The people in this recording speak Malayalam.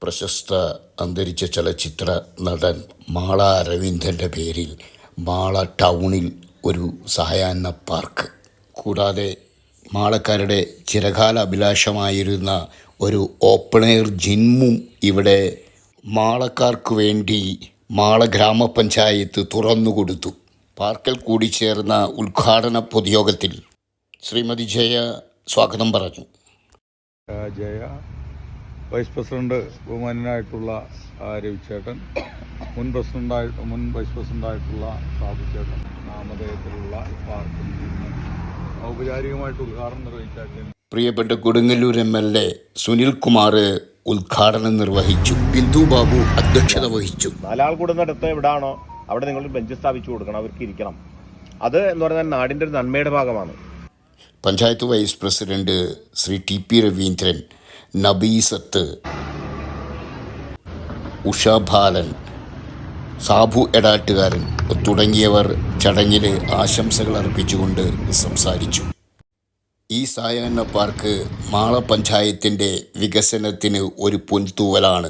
പ്രശസ്ത അന്തരിച്ച ചലച്ചിത്ര നടൻ മാള അരവിന്ദൻ്റെ പേരിൽ മാള ടൗണിൽ ഒരു സായാഹ്ന പാർക്ക്, കൂടാതെ മാളക്കാരുടെ ചിരകാല അഭിലാഷമായിരുന്ന ഒരു ഓപ്പൺ എയർ ജിമ്മും ഇവിടെ മാളക്കാർക്ക് വേണ്ടി മാള ഗ്രാമപഞ്ചായത്ത് തുറന്നുകൊടുത്തു. പാർക്കിൽ കൂടിച്ചേർന്ന ഉദ്ഘാടന പൊതുയോഗത്തിൽ ശ്രീമതി ജയ സ്വാഗതം പറഞ്ഞു. ജയ, വൈസ് പ്രസിഡന്റ് ബഹുമാനായിട്ടുള്ള രവിചേട്ടൻ, മുൻ വൈസ് പ്രസിഡന്റായിട്ടുള്ള സാബുചേട്ടൻ, നാമധേയത്തിലുള്ള പാർക്കും ഔപചാരികമായിട്ട് ഉദ്ഘാടനം നിർവഹിച്ച പ്രിയപ്പെട്ട കൊടുങ്ങല്ലൂർ MLA സുനിൽകുമാർ ഉദ്ഘാടനം നിർവഹിച്ചു. ബിന്ദു ബാബു അധ്യക്ഷത വഹിച്ചു. നാലാൾ കൂടുന്നിടത്ത് എവിടാണോ അവിടെ നിങ്ങൾ ബെഞ്ച് സ്ഥാപിച്ചു കൊടുക്കണം, അവർക്ക് ഇരിക്കണം. അത് എന്ന് പറഞ്ഞാൽ നാടിൻ്റെ ഒരു നന്മയുടെ ഭാഗമാണ്. Panchayat vice president Shri TP Raveendran, Nabeesath, Ushabalan, Sabu Edattukaran തുടങ്ങിയവർ ചടങ്ങിൽ ആശംസകൾ അർപ്പിച്ചുകൊണ്ട് സംസാരിച്ചു. ഈ സായാഹ്ന പാർക്ക് മാള പഞ്ചായത്തിൻ്റെ വികസനത്തിന് ഒരു പൊൻതൂവലാണ്.